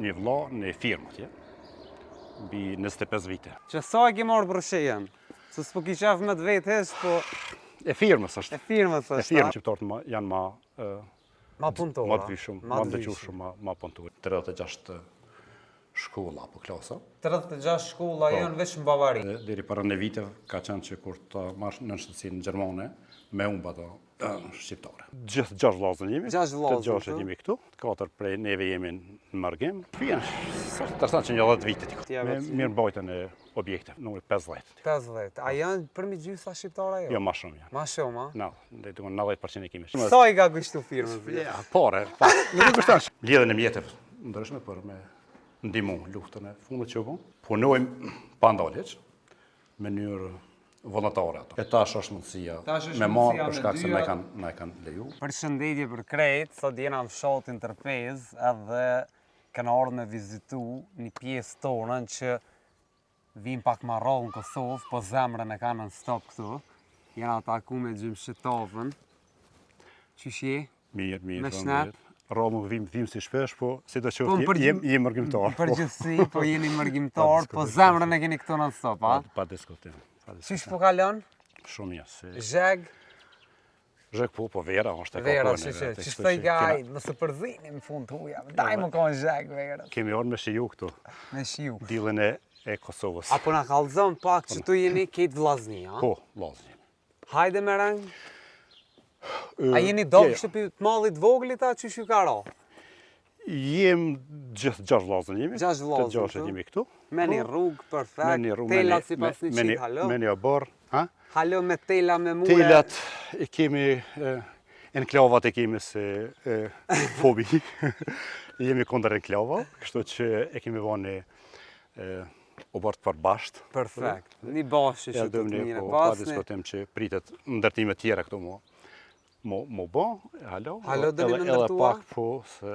një vlla në firmë atje, mbi 25 vite. Që sa e ke marrë për shejen? Se s'po ki qef me të vetë hesh, po... E firmës është. E firmës është, E firmë shqiptarët janë ma punëtora. ma të vyshëm, ma të dëgjueshëm, ma punëtor. 36 shkolla apo klasa. 36 shkolla janë veç në Bavari. Deri para në viteve ka qenë që kur të marrë në shëndetësinë gjermane, me humba ato shqiptare. Gjithë 6 vllazën jemi. 6 vllazë. Të 6 jemi këtu, 4 prej neve jemi në Margim. Janë interesant që një 10 vite ti. Me mirëmbajtjen e objekteve, numri 50. 50. A janë përmi gjysa shqiptare jo? Jo, ma shumë janë. Ma shumë, a? Na, dhe të 90% e kemi. Sa i ka kushtu firmës? Ja, pare. Nuk e kushton. Lidhen e mjetëve ndryshme për me ndihmu luftën e fundit që u. Punojmë pa ndaljeç, në mënyrë vullnetare ato. E tash është mundësia me marrë për shkak se na e kanë leju. Përshëndetje për krejt, sot jena në fshatin Tërpez edhe kanë ardhur me vizitu një pjesë tonën që vim pak ma rrallë në Kosovë, po zemrën e kanë në stop këtu. Jena taku me Gjymshetavën. Qysh je? Mirë, Me shnep? Rrallë nuk vim si shpesh, po si do qoftë jem mërgjimtar. Përgjithsi, po jeni mërgjimtar, po zemrën e keni këtu në stop, a? Pa diskutim. Qysh po kalon? Shumë mirë. Zheg? Zheg po vera, është e Vera, kapone. që thoj gaj, mëse përzini në fund të huja. Daj më konë zheg, vera. Kemi orë me shiju këtu. Me shiju. Dillën e Kosovës. Apo na kallëzon pak që tu jeni ketë vllazni, a? Po, vllazni. Hajde me rang. A jeni dogë shtëpi të mallit voglit a që ka ra? Jem gjithë 6 vllazën jemi. 6 vllazë. Të 6 jemi këtu. Me një rrugë perfekt. Tela si pas një qitë, halo? Me një borë. Halo me tela, me mure. Telat e kemi, enklavat e kemi se fobi. Jemi kundër enklava, kështu që e kemi vënë o bërë të përbasht. Perfekt. Një bashkë që të të mire. Pa diskutim që pritet ndërtime tjera këtu mu bo, halo. Halo dëni me ndërtua? Edhe pak po, se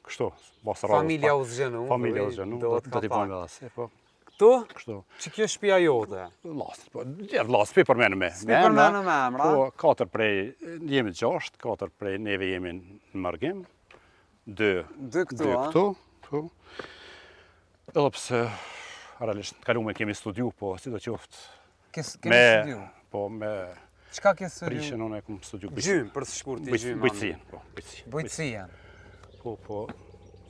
kështu, basë rrallës. Familja u zgjenu. Familja u zgjenu, do t'i bëjmë edhe po. Këtu? Kështu. Që kjo shpia jote? Lasë, po, lasë, pi për mene me. Pi për mene me emra? Po, 4 prej, jemi 6, 4 prej neve jemi në Margim, 2 këtu. Edhe pse, realisht, kalume kemi studiu, po, si do qoftë. Kemi studiu? Po, me... Qka ke studiu? Prishën, unë e këmë studiu Gjymë, për të shkurti gjymë. Bujtësien, po, bujtësien. Bujtësien. Po,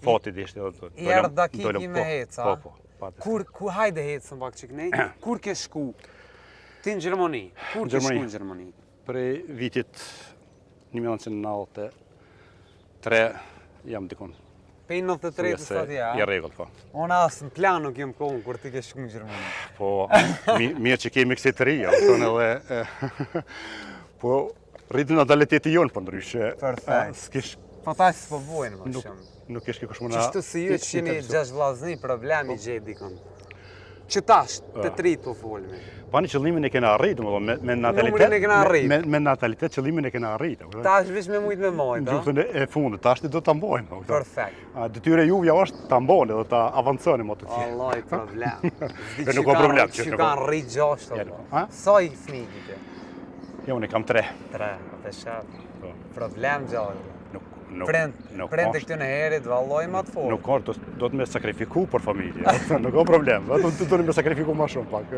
fati dhe ishte... I erda kiki me heca? Po, Kur hajde hecën pak që kënej, kur ke shku ti në Gjermani? Kur ke shku në Gjermani? Prej vitit 1993 jam dikon. Pej 93 të sot ja? Ja regull, po. Unë asë në plan nuk jem kohën kur ti ke shku në Gjermani. Po, mirë që kemi kësi të rija, po rritë në daliteti jonë, për ndryshe. Perfekt. Po ta s'po bojnë më shumë. Nuk ish kikush mëna... Qështu si ju që jeni 6 vllazni, problemi gjetë dikon. Që tash, të trit po folmi. Pani qëllimin e kena arrit, me Numrin e kena arrit. Me natalitet qëllimin e kena arrit. Tash vish me mujt me majt, a? Gjuftën e fundit, tash ti do të mbojnë. Perfekt. Detyre juve është të mbojnë dhe të avanconi më të tjerë. Allah, i problem. Nuk ka problem. Që kanë rrit 6 të Sa i fmi kite? Jo, unë kam 3. 3, të shaf. Problem gjallë. Nuk Prende këtë në herit, valloj ma të forë. Nuk ka, do të me sakrifiku për familje. Nuk ka problem, do të me sakrifiku ma shumë pak.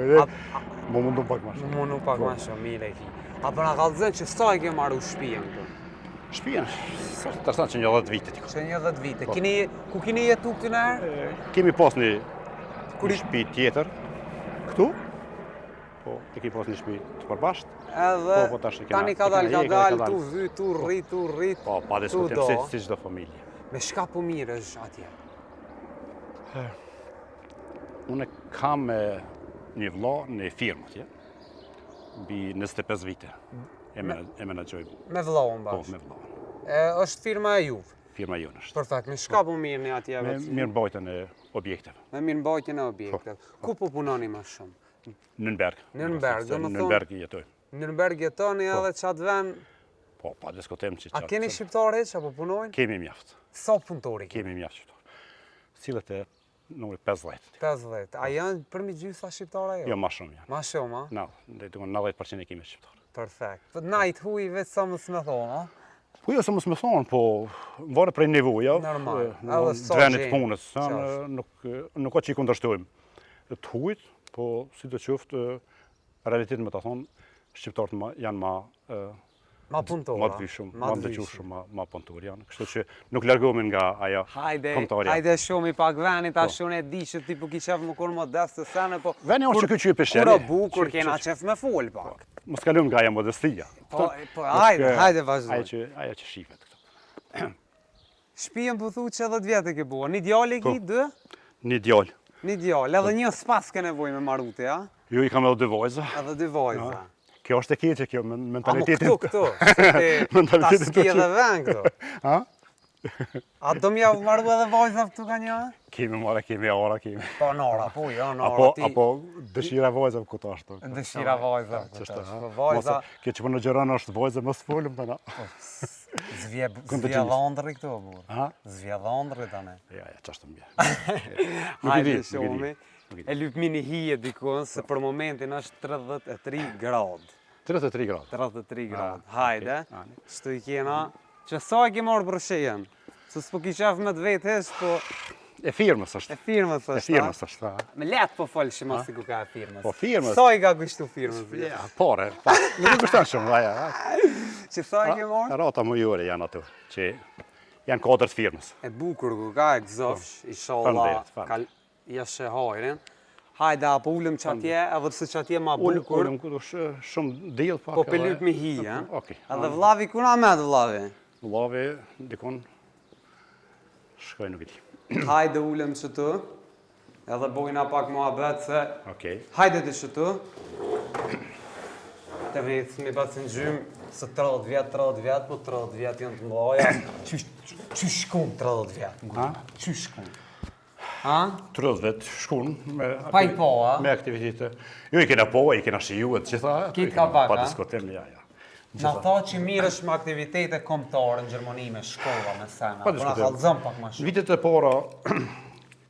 Më mundu pak ma shumë. Më mundu pak ma shumë, mire ki. Apo nga kalëzën që sa i ke marru shpijen këtu? Shpijen? Të rësan që një 10 vite. Që një 10 vite. Ku kini jetu këtë në herë? Kemi pas një shpi tjetër këtu. Po, e kemi pas një shpi të përbasht. Edhe tani ka dal, tu vy, tu rrit. Po, pa diskutim, si çdo familje. Me shka po mirë është atje? Unë kam një vlla në firmë atje, mbi 25 vite. E menaxhoj. Me vllaun bashkë? Po, me vllaun. Është firma e juve? Firma jonë është. Perfekt, me shka po mirë në atje? Me mirëmbajtjen e objekteve. Me mirëmbajtjen e objekteve. Ku po punoni më shumë? Nürnberg. Nürnberg, do më thonë? Nürnberg jetoj. Nürnberg jetoni edhe qatë vend? Po, pa diskutim që qatë. A keni shqiptare që apo punojnë? Kemi mjaft. Sa punëtori? Kemi mjaft shqiptare. Cilët e numri 50. 50. A janë përmi gjysa shqiptare jo? Jo, ma shumë janë. Ma shumë, a? Dhe të 90% e kemi shqiptare. Perfekt. Najt huj vetë sa më s'me thonë, a? Po jo, se mos më thonë, po varet prej nevoja, Normal. të venit punës, nuk ka që i kundërshtojmë. Të hujt, po si të qoftë, realitetin me ta thonë, shqiptarët janë ma punëtora, ma të vishëm, ma të dëgjushëm, ma punëtor janë. Kështu që nuk largohemi nga ajo punëtorja. Hajde shumë i pak venit, a shumë e di që ti po ki qef më kur modest të sene, po... Veni është që kjo që i pesheni. Kura bukur kena qef me full pak. Mos kalojmë nga ajo modestia. Po, hajde vazhdo. Ajo që shifet këto. Shpijen po thu që 10 vjetë e ke bua. Një djali ki, 2? Një djallë. Një djali, edhe një s'pas ke nevoj me marute, ja? Jo, i kam edhe 2 vajza. Edhe 2 vajza. Kjo është e keqe, kjo mentalitetin. A mo këtu, ta s'ki edhe ven këtu. Ha? A do m'ja maru edhe vajza këtu ka një? Kemi mara, kemi ora, kemi. Po nora, po jo, nora ti. Apo dëshira vajza për këto ashtu. Dëshira vajza për këto ashtu. Vajza... Kjo që për në gjërana është vajza, mos folëm të na. Zvje dhondri këtu, bur. Ha? Zvje dhondri tane. Ja, qashtë më bje. Hajde shumë. E lypmini hije dikun, se për momentin është 33 gradë. 33 gradë. 33 gradë. Hajde, shtu i kena. Që sa e ke marrë për shejen? Se s'po ki qef me të vetë hesh, po... E firmës është. E firmës është, E firmës është, Me letë po folë që si ku ka e firmës. Po firmës. Sa i ka gushtu firmës? Ja, pare. Nuk i kushtan shumë, aja. Që sa i ke marrë? Rata mujore janë ato, që janë 4 firmës. E bukur ku ka e gëzofsh, inshallah, jashe hajrin. Hajde, apo ullëm që atje, edhe pëse që atje ma bukur. Ullëm ku shumë dilë pak. Po pëllyp me hije. Okej. Edhe vlavi, kuna me dhe vlavi? Vlavi, dikon, shkoj nuk i ti. Hajde ullëm që tu, edhe bojna pak mua betë se... Okej. Hajde të që tu. Të vecë mi pasë në gjymë, se 30 vjetë, po 30 vjetë janë të mdoja. Qysh shkun 30 vjetë? Ha? Qysh shkun? Ha? 30 vetë shkun Pa i po, a? me aktivitete. Jo, i kena po, i kena shijuet, gjitha. Kitë ka pak, pa a? diskutim, ja. Në tha që mirësh me aktivitete komptare në Gjermani, me shkolla, me sena. Po në halëzëm pak ma shumë. Vitet e para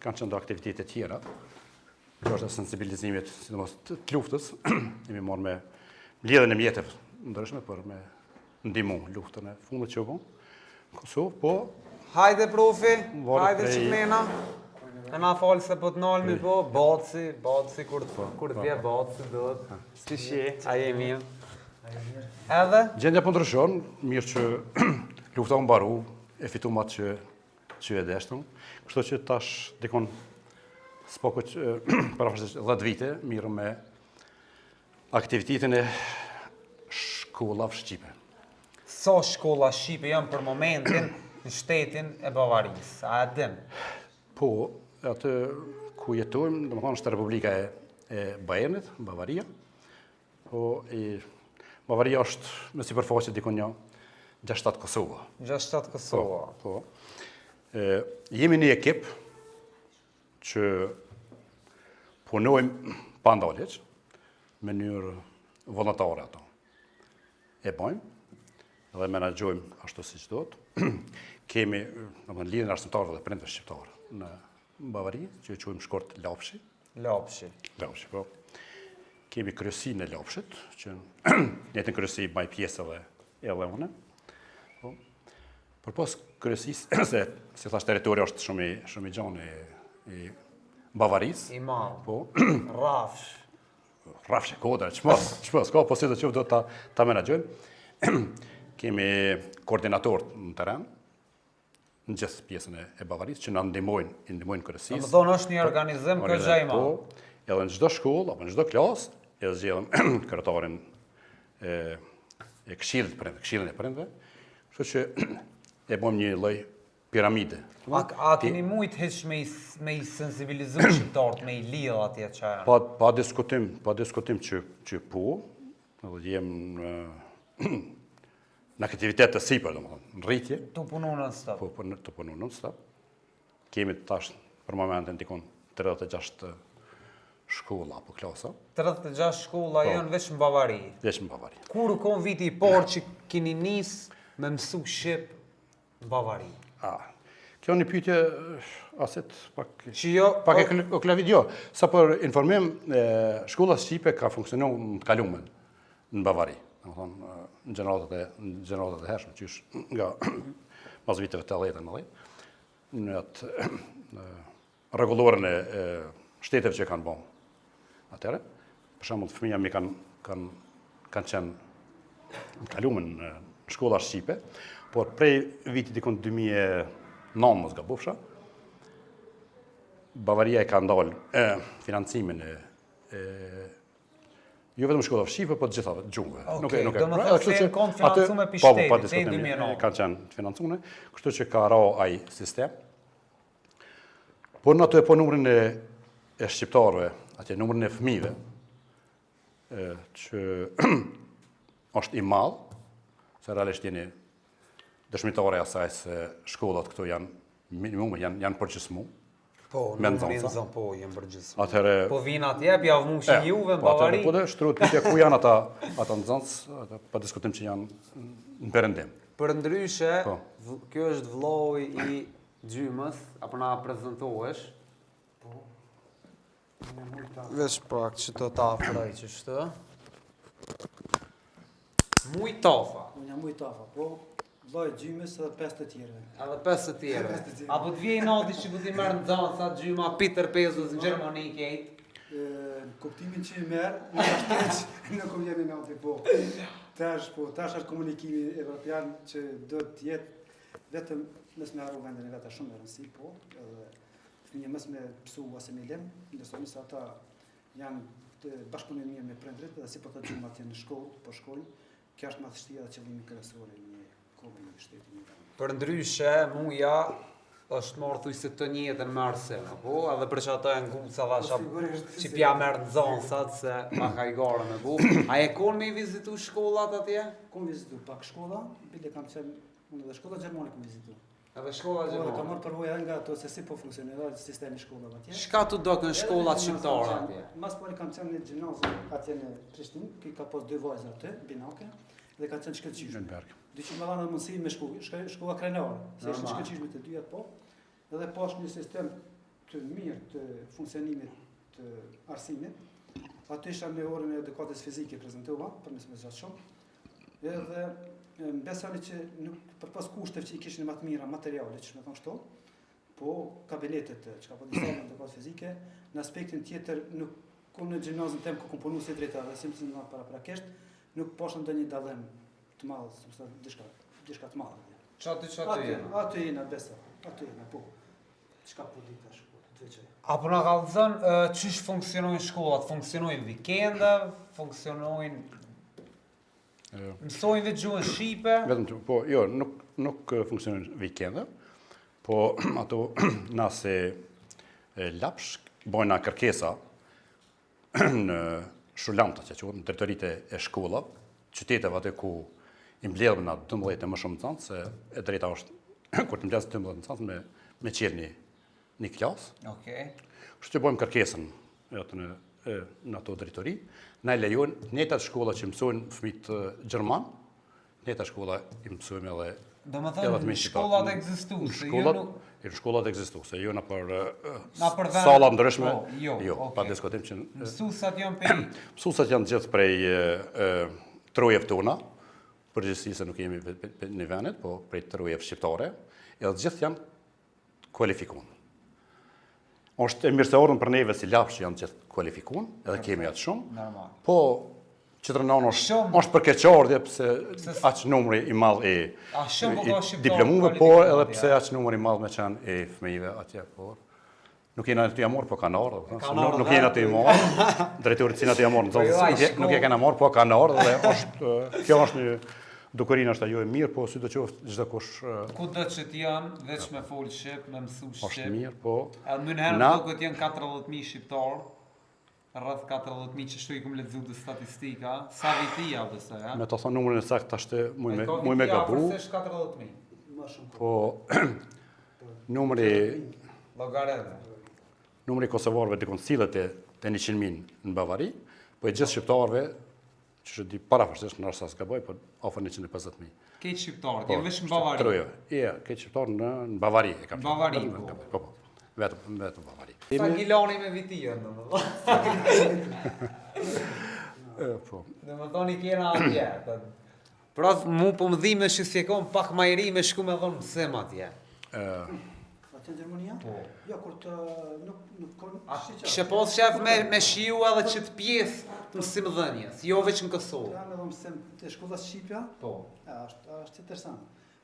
kanë qenë do aktivitete tjera. Kjo është sensibilizimit, sidomos të luftës. Jemi marrë me mbledhjen e mjeteve ndryshme për me ndihmu luftën e fundit që u bën. Kosovë, po. Hajde profi, hajde qikmena. E na falë se po të nalmi po, baci, kur të vje baci, do të. Sti shi, a je mirë. Edhe? Gjendja po ndryshon, mirë që lufta u mbaru, e fitu matë që e deshtëm. Kështu që tash dikon s'poko që parafërsisht 10 vite, mirë me aktivitetin e shkollave shqipe. Sa shkolla shqipe janë për momentin në shtetin e Bavarisë, a e dim? Po, atë ku jetojmë, dhe më thonë është Republika e Bayernit, Bavaria, po Bavaria është me sipërfaqe dikon një 6-7 Kosova. 6-7 Kosova. Po. Jemi një ekip që punojmë pa ndaljeq, me njërë vullnetare ato. E bojmë, dhe menaxhojmë ashtu si që do të. Kemi lidhjen e arsimtarëve dhe prindërve shqiptarë në Bavari, që e quajmë shkurt Lapshi. Lapshi, po. Kemi kryesinë e Lapshit, që njëtën kryesi maj pjesë edhe une. Por pas kryesisë, se si thash territori është shumë i gjanë i Bavarisë. I madh. Po. Rafsh e kodra, çmos, ka po si të qoftë do ta menaxhojmë. Kemi koordinator në terren, në gjithë pjesën e Bavarisë, që na ndihmojnë kryesisë. Do të thonë është një organizim këxha i madh. Po, edhe në çdo shkollë apo në çdo klasë, edhe zgjedhëm kryetarin e këshillin e prindve. Kështu që e bëjmë një lloj piramide. A keni mujt heq me i sensibilizu shqiptarët, me i lidh atje që... Pa diskutim që po, edhe jem në aktivitet të sipër, në rritje. Tu punu non-stop? Po, të punu non-stop. Kemi tash për momentin dikon 36 shkolla apo klasa. 36 shkolla janë veç në Bavari? Veç në Bavari. Kur u kon viti i parë që keni nis me mësu shqip në Bavari? Kjo një pyetje aset pak e oklavidio. Sa për informim, shkolla shqipe ka funksionuar në të kalumen në Bavari. në gjeneratat e hershme, qysh nga mas viteve 80-90, në atë rregullorën e shteteve që kanë bën atëherë. Për shembull, fëmija mi kanë qenë kaluar në shkolla shqipe, por prej vitit dikon 2009 mos gabofsha, Bavaria e ka ndalë financimin jo vetëm shkollave shqipe, po të gjitha gjuhëve. Okej, do më thënë se kanë financuar për shtetit, te 2009. Kanë qenë financuar, kështu që ka ra ai sistem. Por në ato e po numrin e shqiptarëve, atje numrin e fëmijëve, që është i madh, se realisht jeni dëshmitare asaj se shkollat këto janë minimum, janë përgjysmu. Po, me nxënësa. Po, jenë përgjithësi. Atëherë Po vinë atje, javmushin juve në Bavari. Po dhe shtrut pyetja ku janë ata nxënës, pa diskutim që janë në perëndim. Për ndryshe, kjo është vllai i gjymës, apo na prezantohesh? Po. Vesh pak që të ta afroj që shtë. Muj tafa. Unë jam muj tafa, po vllai i gjymës edhe 5 të tjerëve. Edhe 5 të tjerëve. Apo të vjen nati që ti merr nxënësa gjyma Peter Pezus në Gjermani këtë. Kuptimin që i merr, nuk kom jemi nati, po. Tash është komunikimi evropian që do të jetë vetëm mes me harru vendin e vetë shumë e rëndësi, po, edhe fëmijë mes me psu asimilim, ndërsa nëse ata janë të bashkëpunim mirë me prindrit, edhe si po të gjumë atje në shkollë, po shkojnë, kjo është madhështia dhe qëllimi kryesor i një kombë i shtetit. Për ndryshe, muja është marrë thuj se të njëtën mërse, po, edhe për që ato e nguca dhe që pja merë në zonësat se pa ka i garën e bu. A e konë me i vizitu shkollat atje? Kom vizitu pak shkolla, bile kam qenë, unë edhe shkolla Gjermani kom vizitu. Edhe shkolla Kam Gjermani? marrë përvoja nga ato se si po funksionerar sistemi shkollave atje. Shka të do kënë shkollat shqiptare atje? Mas pari kam qenë në gjinazë atje në Prishtinë, ki ka pas 2 vajza aty, binake, dhe ka qenë shkëllqishme. Dyqim me dhana mundësi me shkolla krenare, se ishte shkëllqishme të dyja po, edhe pash një sistem të mirë të funksionimit të arsimit. Aty isha me orën e edukatës fizike prezentova, për nësë me gjatë shumë, edhe besani që nuk përpas kushteve që i kishin më të mira materiale, që me thonë shto, po kabinetet që ka po disa në edukatë fizike, në aspektin tjetër nuk ku në gjimnazën tem ku komponu si drejta dhe si mësën nga paraprakisht, nuk poshtë ndonjë dallim të madh, sepse diçka të madhe. Çati jena? Aty jena besa, aty jena po. Çka po di tash po, të veçoj. Apo na kallëzon çish funksionojnë shkollat? Funksionojnë vikenda, funksionojnë mësojnë dhe gjuhën shqipe? Vetëm që, po, jo, nuk funksionojnë vikende, po ato na se lapsh bojna kërkesa në shullamta që quhen, në territoritë e shkollave, qyteteve atë ku i mbledhën na 12 e më shumë nxënës, se e drejta është kur të mbledh 12 nxënës me qenë një klasë. Okej. Kështu që bojmë kërkesën në ato drejtori, na lejojnë njëjtat shkolla që mësojnë fëmijët gjerman, njëjtat shkolla i mësojmë edhe do më thënë, shkollat ekzistuese, shkollat ekzistuese, jo në për salla ndryshme, jo, pa diskutim që mësusat janë prej? Mësusat janë gjithë prej trojeve tona, përgjithësi se nuk jemi në vendet, po prej trojeve shqiptare, edhe gjithë janë kualifikuar. Është e mirëseorën për neve si lapsh që janë gjithë kualifikuar, edhe kemi atë shumë, po qëtërnon është për keqardhje pëse aq numri i madh i diplomuve, por edhe pëse aq numri i madh me qenë i fëmijëve atje, por nuk jena të jamor, po kanë ardhur. Nuk jena të jamor, drejtorit si na të jamor, nuk e kena marrë, po kanë ardhur dhe kjo është një dukurinë është ajo e mirë, po si do qoftë çdo kush. Ku do që të janë, veç me fol shqip, me mësu shqip. Është mirë, po. Edhe më herë duket janë 40.000 shqiptar. Rrëth 40.000 që shtu i kumë lexuar të statistika, sa vitia përse, ja? Me të thonë numrin e saktë ashtë muj me gabu. Përse 40.000? Më shumë. Po, numri kosovarëve dikon sillet te 100.000 në Bavari, po e gjithë shqiptarëve, që di parafërsisht në rasa s'gaboj, po afër 150.000. Këtë shqiptarët, janë veç në Bavari? Këtë shqiptarë në Bavari e kam. Bavari, po. Vetëm Bavari. Sa gilani me vitia, Po. Dhe më thoni kena atje. Pra mu po më dhime që si e kom pak ma i ri me shku me thonë mësem atje. Atë në Gjermania? Po. Jo, kur të nuk Kishe pas shef me shiu edhe që të pjesë të mësim dhënjes, jo veç në Kosovë. Ja, me dhe mësim të shkollat Shqipja, Po. është interesant.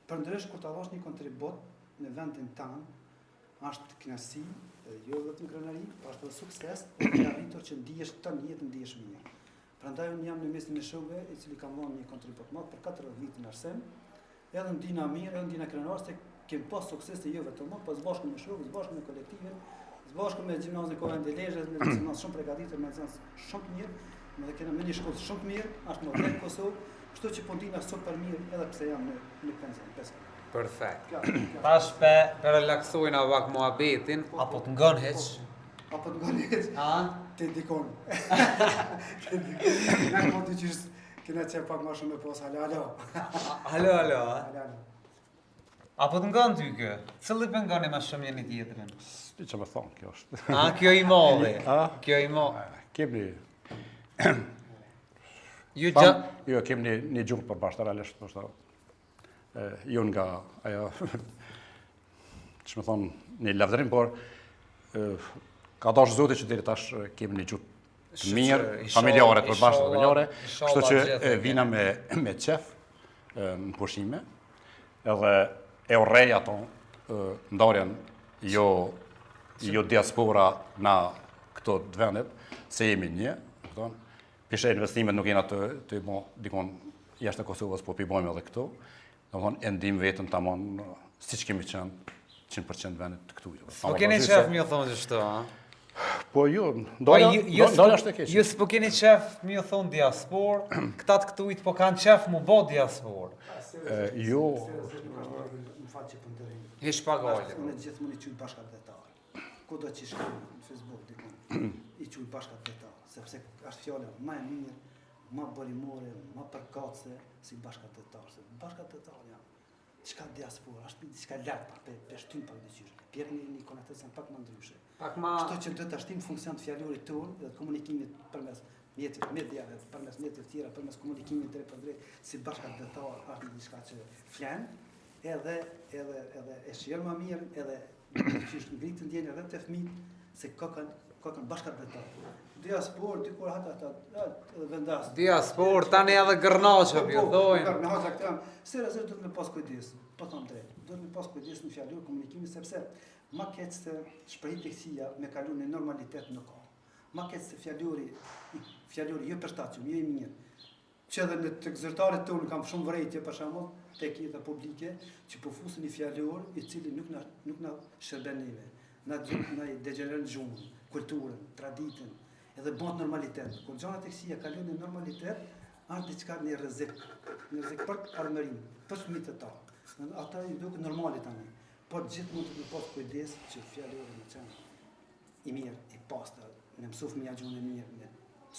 Për ndrysh, kur të avash një kontribut në vendin tanë, është kënaqësi, jo vetëm krenari, është edhe sukses, dhe arritur që ndihesh të jetë ndihesh mirë. Prandaj unë jam në mesin e shokëve, i cili kam dhënë një kontribut madh për 40 vite në arsem, edhe ndina mirë, edhe ndina krenar se kem pas sukses jo vetëm unë, po së bashku me shokët, së bashku me kolektivin, së bashku me gjimnazin Kovend e Lezhës, me gjimnaz shumë përgatitur, me nxënës shumë të mirë, dhe kena me një shkollë shumë të mirë, është model në Kosovë, kështu që po ndina super mirë edhe pse jam në pension. Perfekt. Tash pe relaksojnë a vak muhabetin, apo të ngën heq? Apo të ngën heq? Te dikon. Na po të qysh, kena që pak ma shumë me pos, halo. Halo. Apo të ngën ty kë? Cëlli për ngëni ma shumë jeni tjetërin? Sti që më thonë, kjo është. Kjo i modhi. Kjo i modhi. Kemi... Jo, kemi një gjumë për bashkë, realisht, jo nga ajo, që me thonë, një lavdërim, por ka dash zote që deri tash kemi një gjutë të mirë, familjare, të përbashkët familjare, kështu që vina me qef në pushime, edhe e urrej ato ndarjen jo diaspora na këto të vendet, se jemi një, pishe investimet nuk jena të i bo dikon jashtë e Kosovës, po pibojme edhe këto, do më thonë, e ndim vetën të amon, si që kemi qenë 100% venit të këtu. Po keni qef mi o thonë që shto, a? Po jo, ndalja është e keqe. Ju s'po keni qef mi o thonë diaspor, këta të këtujt po kanë qef mu bo diaspor. Jo. Më falë që pëndërim. Hish pagajle. Unë e gjithë më një qujtë bashkat vetarë. Ku do që shkëm në Facebook dikon, i qujtë bashkat vetarë, sepse është fjallë ma e mirë, ma borimore, ma përkatëse, si bashkat vetarë. Se bashkat vetarë janë, qka diaspora, është qka lartë, për shtynë pak dhe qyshë. Pjerë një konektesën pak më ndryshe. Kështu që do të ashtim funksion të fjallurit tonë dhe të komunikimit përmes mjetëve mediave, përmes mjetëve tjera, përmes komunikimit drejt për drejt, si bashkat vetarë, është një diçka që flenë, edhe e shjerë ma mirë, edhe që është ngritë ndjenë edhe të fëmijë, se kokën bashkat vetarë. Diaspor, dikur hata vendas. Diaspor, tani edhe gërnaqë, pjo dojnë. Gërnaqë, këtë janë. Serëzër do të me pas kujdes, po thonë drejt. Do të me pas kujdes në fjallur komunikimi, sepse ma ketë se shprehit e kësia me kalu në normalitet në ka. Ma ketë se fjalluri jo përstacium, jo i mirë. Që edhe në të gëzërtarit tonë kam shumë vërejtje për shamull, të ekjeta publike, që po fusin një fjallur i cili nuk na shërben neve. Na degenerën gjumën, kulturën, traditën, edhe bënd normalitet. Kur gjanat e kësia kalon në normalitet, është diçka një rrezik për armërim, për fëmijët e ta. Ata i duke normalit tani. Por gjithë mund të pas kujdes që fjallori në qenë i mirë, i pastër, në mësu fëmija gjuhën e mirë, në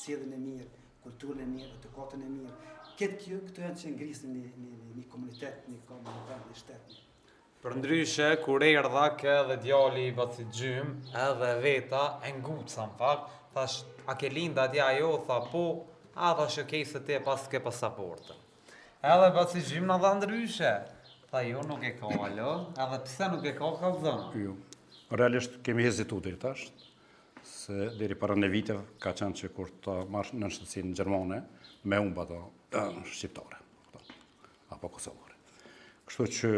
sjelljen e mirë, kulturën e mirë, edukatën e mirë. Këto janë që ngrisin një komunitet, një komunitet, një shtet. Për ndryshe, kur erdha kë dhe djali i Baci Gjym, edhe veta e nguca në fakt, thash, a ke linda atja jo, tha po, a thash okej se te pas ke pasaportë. Edhe Baci Gjym në dha ndryshe, tha jo nuk e ka alo, edhe pse nuk e ka dhënë. Jo, realisht kemi hezitu deri tash, se deri para në vite ka qenë që kur të marrë në shëtësinë gjermane, me unë ato shqiptare, apo kosovare. Kështu që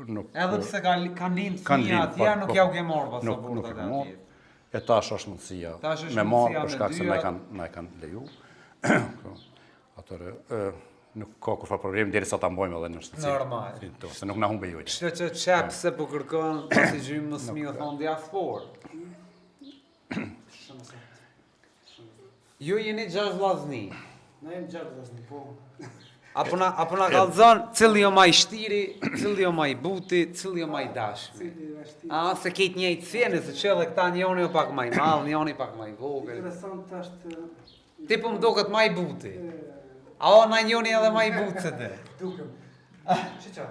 nuk... Edhe pse kanë lindë fëmija atje, nuk ja u ke marrë pasaportat e atje. E tash është mundësia me marrë për shkak se na e kanë leju. Atëre, nuk ka kur farë problem, deri sa ta mbojmë edhe në shëtësi. Normal. Se nuk na humbe jojtë. Kështu që qep se po kërkon Baci Gjym më smi dhe thonë diaspor. Ju jeni 6 vllazni. Na jemi 6 vllazni, po. Apo na kallzon cili jo ma i shtiri, cili jo ma i buti, cili jo ma i dashmi. Se kejt njëjtë sjeni, se që edhe këta njoni jo pak ma i malë, njoni pak ma i vogël. Interesant është... Ti po më duket ma i buti. A o na njoni edhe ma i buti se te. Dukem. Shqa,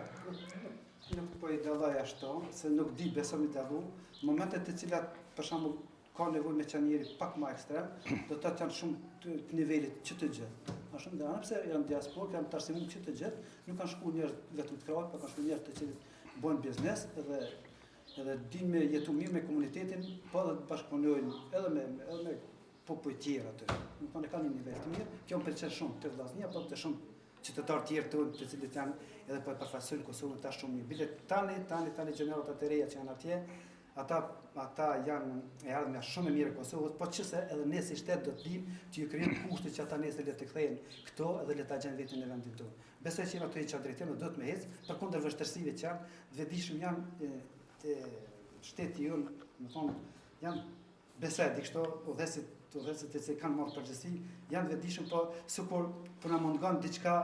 nuk po i dallaj ashtu, se nuk di besëm i dallu. Momentet të cilat, për shembull, ka nevojë me qenë njëri pak më ekstrem, do të janë shumë të nivelit që të gjithë. A shumë dhe pse janë diasporë, kanë tarsimum që të gjithë, nuk kanë shkuar njerëz vetëm të krahë, por kanë shkuar njerëz të cilët bojnë biznes edhe dinë me jetu mirë me komunitetin, po edhe të bashkëpunojnë edhe me popull tjerë aty. Nuk kanë një nivel të mirë. Kjo më pëlqen shumë të vllaznia, po të shumë qytetarë tjerë tonë të cilët janë edhe po e përfaqësojnë Kosovën tash shumë mirë. Bile tani gjenerat të reja që janë atje, ata janë ardhmja shumë e mirë e Kosovës, po qëse edhe ne si shtet do të dimë që ju krijojmë kushte që ata nesër le të kthehen këto edhe le ta gjejnë vetën në vendin tonë. Besoj që ato që drejtim do të më ecë, përkundër vështirësive që janë, vetëdijshëm janë te shteti jonë, më thonë, janë besoj di kështu udhësit të cilë kanë marrë përgjegjësi, janë vetëdijshëm, po sikur po na mungon diçka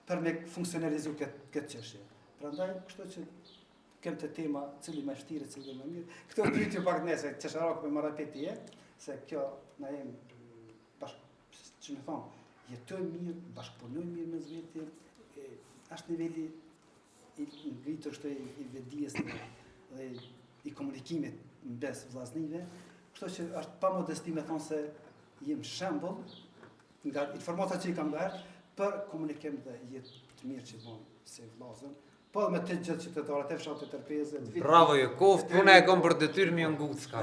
për me funksionalizu këtë çështje. Prandaj, kështu që kem të tema cili më vështirë, cili më mirë. Këto pyetje pak nesër, çesharok me marrëpeti se kjo na jemi që më thonë, jetojmë mirë, bashkëpunojmë mirë mes vetë, është niveli i ngritur kështu i vetdijes dhe i komunikimit mes vllaznive. Kështu që është pa modesti me thonë se jem shembull nga informata që i kam bërë për komunikim dhe jetë të mirë që bën si vllazën. Po me të gjithë qytetarët e fshatit Tërpeze. Bravo Jakov, puna e kam për detyrë mi ngucka.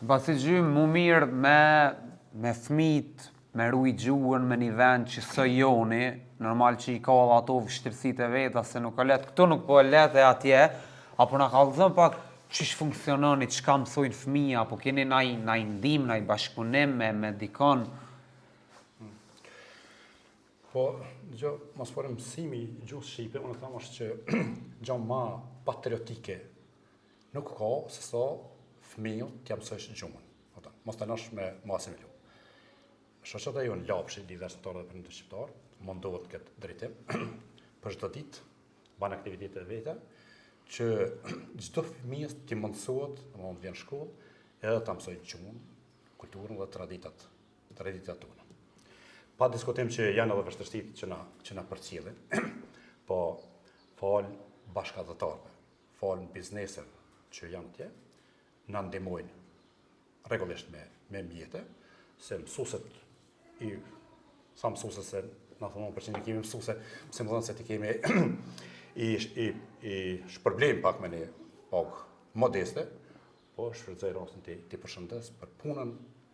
Pasi gjymë mu mirë me fëmijët, me ruaj gjuhën, me një vend që së joni, normal që i ka edhe ato vështirësitë e veta se nuk ka lehtë, këtu nuk po e lehtë e atje, apo na kallëzon pak çish funksiononi, çka mësojnë fëmija, apo keni naj ndihmë, naj bashkëpunim me dikon. Po, mos forëm mësimi gjuhës shqipe, unë tham është që gjë ma patriotike nuk ka se sa fëmiju t'ja mësojsh gjuhën. Mos të nësh me asimilu. Shoqata jonë lapshi, diversimtarë dhe përndë shqiptarë, mundohet këtë drejtim, për çdo ditë, banë aktivitetet vete, që çdo fëmijës t'i mundësohet, në vjen shkollë, edhe ta mësoj gjuhën, kulturën dhe traditat tona. Pa diskutim që janë edhe vështirësitë që na përcjellin, po fal bashkëdhëtarëve, fal bizneseve që janë atje, na ndihmojnë rregullisht me mjete, se mësueset sa mësuese se na thonë për që kemi mësuese, se më thonë se ti kemi i shpërblim pak me një pak modeste, po shfrytëzoj rastin ti përshëndes për punën.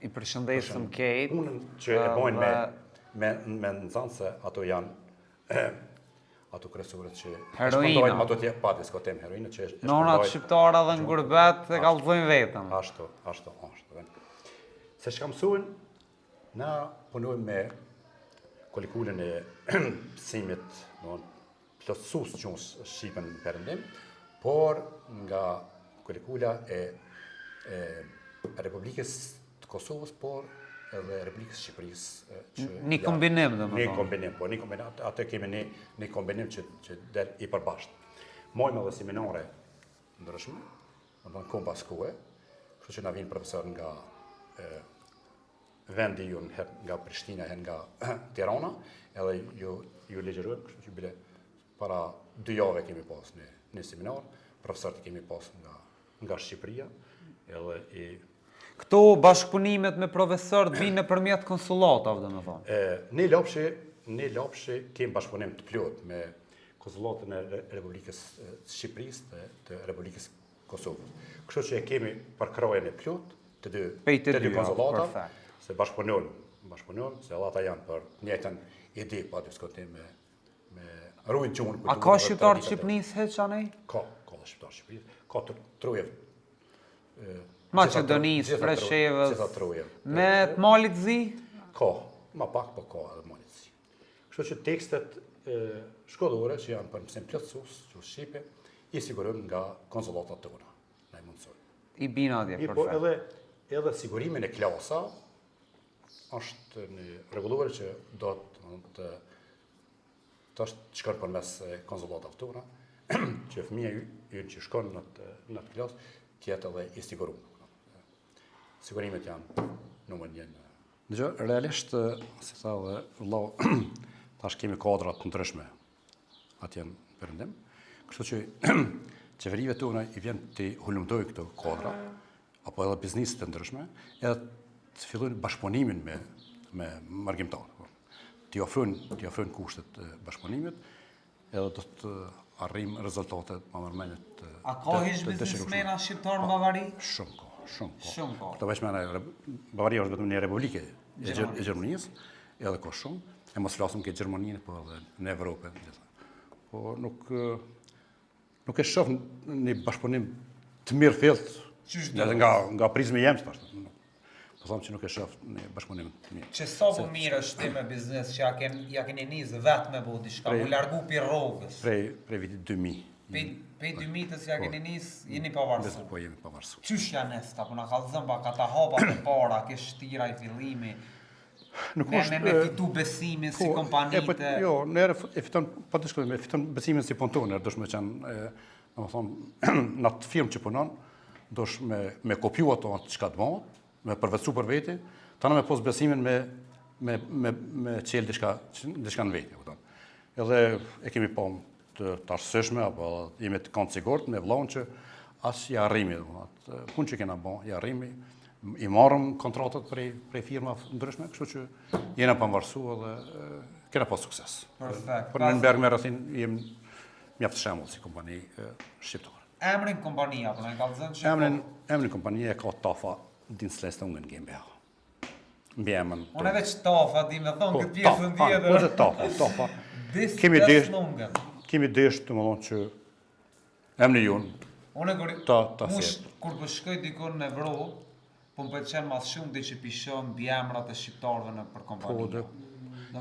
I përshëndesëm Kate. Punën që e bojnë me nëzanë se ato janë ato kresurët që heroina. Ato tje pa diskutim heroina që e nonat shqiptare dhe në gurbet e kallëzojnë vetëm. Ashtu. Se që kam mësuën, na punojmë me kolikullin e mësimit plotësus gjuhës shqipen në perëndim, por nga kolikulla e Republikës të Kosovës, por edhe Republikës Shqipërisë. Një kombinim dhe më thonë. Një kombinim, atë kemi një kombinim që del i përbashkët. Mojmë edhe seminare ndryshme, më thonë kohë pas kohe, kështu që na vinë profesor nga vendi ju nga Prishtina, nga Tirana, edhe ju legjerojmë, kështu që bile para 2 jave kemi pas një seminar, profesorët kemi pas nga Shqipëria, edhe i... Këto bashkëpunimet me profesorët vinë nëpërmjet konsullatave, domethënë. Në lapshi kemi bashkëpunim të plot me konsullatën e Republikës Shqipërisë dhe të Republikës Kosovës. Kështu që kemi përkrajen e plot të dy konsullata, se bashkëpunojnë, se edhe ata janë për njëjtën ide pa diskutim me ruajnë gjuhën. A ka shqiptar të Shqipërisë heq anej? Ka dhe shqiptar të Shqipërisë, ka të trujeve. Maqedonisë, Freshevës, me të Malit Zi? Ka, ma pak, po ka edhe Malit Zi. Kështu që tekstet shkollore që janë për mësim plotësues, që shqipe, i sigurojmë nga konsullatat tona, na i mundsojnë. I bina atje, perfekt. Po edhe sigurimin e klasa është një rregulluar që do të shkon përmes konsullatave tona, që fëmija ju që shkon në atë klasë tjetë edhe i siguruar. Sigurimet janë numër 1. Dgjë, realisht, si tha dhe vëllau, tash kemi kadrat të ndryshme atje në perëndim, kështu që qeverive tona i vjen të hulumdoj këto kadra, apo edhe bizniset të ndryshme, edhe të fillojnë bashkëpunimin me marrëgimtarë. T'i ofrojnë kushtet e bashkëpunimit, edhe do të arrijmë rezultate pa marrëmendje të A ka hiç biznesmena shqiptar në Bavari? Shumë ka. Shumë ka. Këto veçmena, Bavaria është vetëm një republike e Gjermanisë, edhe ka shumë, e mos flasim ke Gjermaninë, po edhe në Evropë. Po nuk e shoh një bashkëpunim të mirë fillt, edhe nga prizmi jemës, po them që nuk e shoh një bashkëpunim të mirë. Që sa po mirë është ti me biznes që ja keni nisë vetë me bo diçka, mu largu pi rrogës. Prej vitit 2000. Pej 2000-s ja keni nisë, jeni pavarësu. Po jemi pavarësu. Qysh janë nesta, po na kallëzën pa ka ta hapa të para, ke shtira i fillimi, me fitu besimin si kompanitë. Jo, nere e fiton, pa të shkojmë, e fiton besimin si punëtoner, dosh me qenë, në thonë, në atë firmë që punon, dosh me kopju ato atë çka të bëhet, me përvetësu për veti, tani me pos besimin me qelë diçka në veti. Edhe e kemi pa të arsyeshme, apo jemi të kanë sigurt me vllahun që as i arrimi, punë që kena bën, i arrimi, i marrëm kontratat prej firma ndryshme, kështu që jena pavarësu edhe kena pas sukses. Perfekt. Por në Nürnberg me rrethin jem mjaft shembull si kompani shqiptare. Emrin kompania, po na kallëzën që Emrin kompania e ka Tafa Dienstleistungen GmbH. Mbi emrin. Unë veç Tafa di me thonë këtë pjesën tjetër. Po Tafa. Kemi desh të më thonë që emri jonë. Unë kur po shkoj dikon në Evropë, po më pëlqen mas shumë di që pishon mbi emrat e shqiptarëve në për kompani.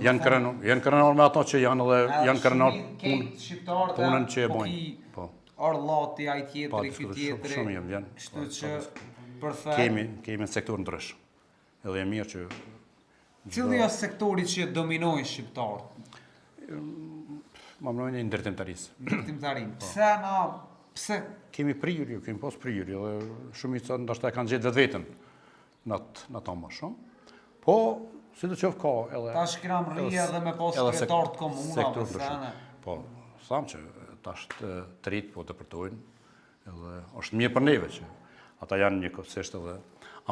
Janë krenor me ato që janë edhe janë krenor punën që e bojnë. Orllati ai tjetri, ky tjetri. Shumë jam vjen. Kështu që perfekt. Kemi në sektor ndryshëm. Edhe e mirë që cili është sektori që dominojnë shqiptarët? Ma mënojnë e ndërtimtarisë. Ndërtimtarin. Pse? Kemi prirje, kemi pas prirje, dhe shumica ndoshta e kanë gjetë vetën në ato më shumë. Po, si të qoftë ka edhe... Tash kena rrije edhe me pas kretar të komunave, sene. Po, thamë që tash të rritë po të përtojnë, edhe është mirë për neve që ata janë njëkohësisht edhe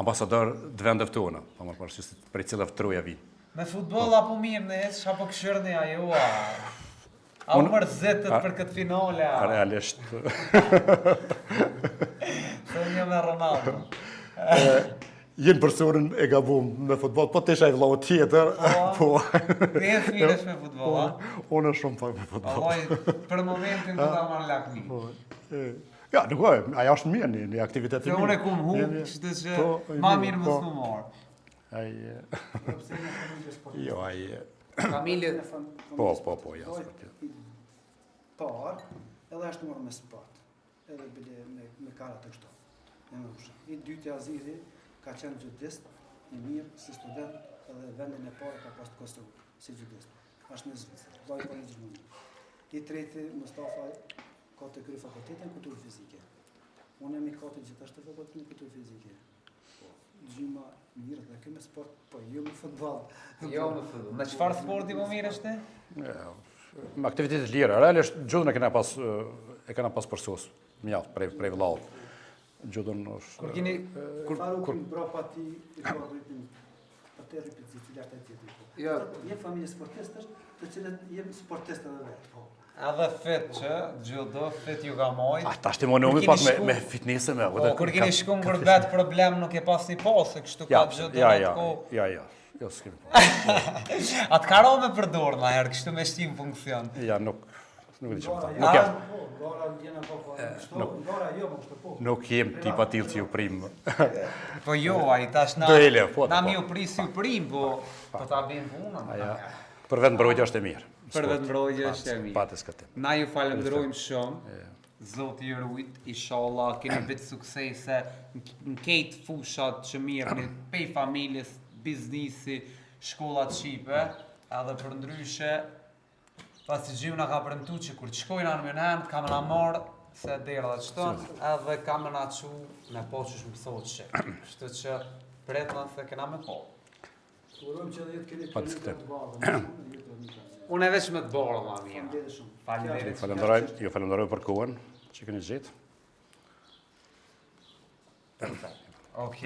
ambasador të vendeve tona, pa marrë parasysh prej cilave troja vinë. Me futboll apo mirë nesh, apo këshirni ajo, a u mërzetët për këtë finale? Realisht. Se një me Ronaldo. Jenë personën e gabum me futboll, po të isha i vëllau tjetër, po... Dhe e fmilesh me futboll, a? Unë është shumë pak me futboll. Alloj, për momentin të da marrë lakmi. Ja, nuk oj, aja është mirë një aktivitet të mirë. Se unë e kumë hukë, që ma mirë më së marë. Jo, aje... Familje... Po, ja, sportiv. Par, edhe është numër me sport, edhe bile me karat e kështu. I dyti Aziri ka qenë gjudist, i mirë, si student, edhe vendin e parë ka pas të Kosovë, si gjudist. Ashtë në Zvicër, vaj për një Gjermani. I treti, Mustafa, ka të kry fakultetin kulturë fizike. Unë jam i ka të gjithashtë të fakultetin kulturë fizike. Gjyma mirë dhe këmë sport, po jo me futbol. Jo me futbol. Në qëfar sporti po mirë është te? Me aktivitetet lira. Realisht, gjudën e kena pas përsos, mjaft, prej vëllavë. Gjudën është... Kur kini... Kur bro pa ti, i ka rritin, pa te rritin si cilat e tjetër. Jem familje sportistës, të cilët jem sportistë edhe vetë. Edhe fit që, gjudo, fit ju ka mojt. Ta shti më nëmi pak me fitnessë me... Kur kini shku në përbet problem nuk e pas një pasë, kështu ka gjudo në të ko... Ja, s'kemi pas. Atë ka ro me përdor në herë, kështu me shtim funksion. Ja, nuk e di që më ta. Nuk jem tipa tilë që ju primë. Po jo, a i tash na mi u prisë ju primë, po ta vim punën. Për vetë mbrojtja është e mirë. Për vetë mbrojtja është e mirë. Patës këtim. Na ju falenderojmë shumë. Zoti i rujt, inshallah, keni bitë suksese në kejtë fushat që mirë, në pej familjes, biznisi, shkollat Shqipe, edhe për ndryshe, pasi Gjymë nga ka premtu që kur të shkojnë në mënën, kam në marë, se dera dhe qëton, edhe kam në që me po që shumë pësot që. Shtë që pretna se kena me po. Unë e veç me të borë, ma mija. Ju falenderoj për kohën që keni gjitë. Perfekt. Okej.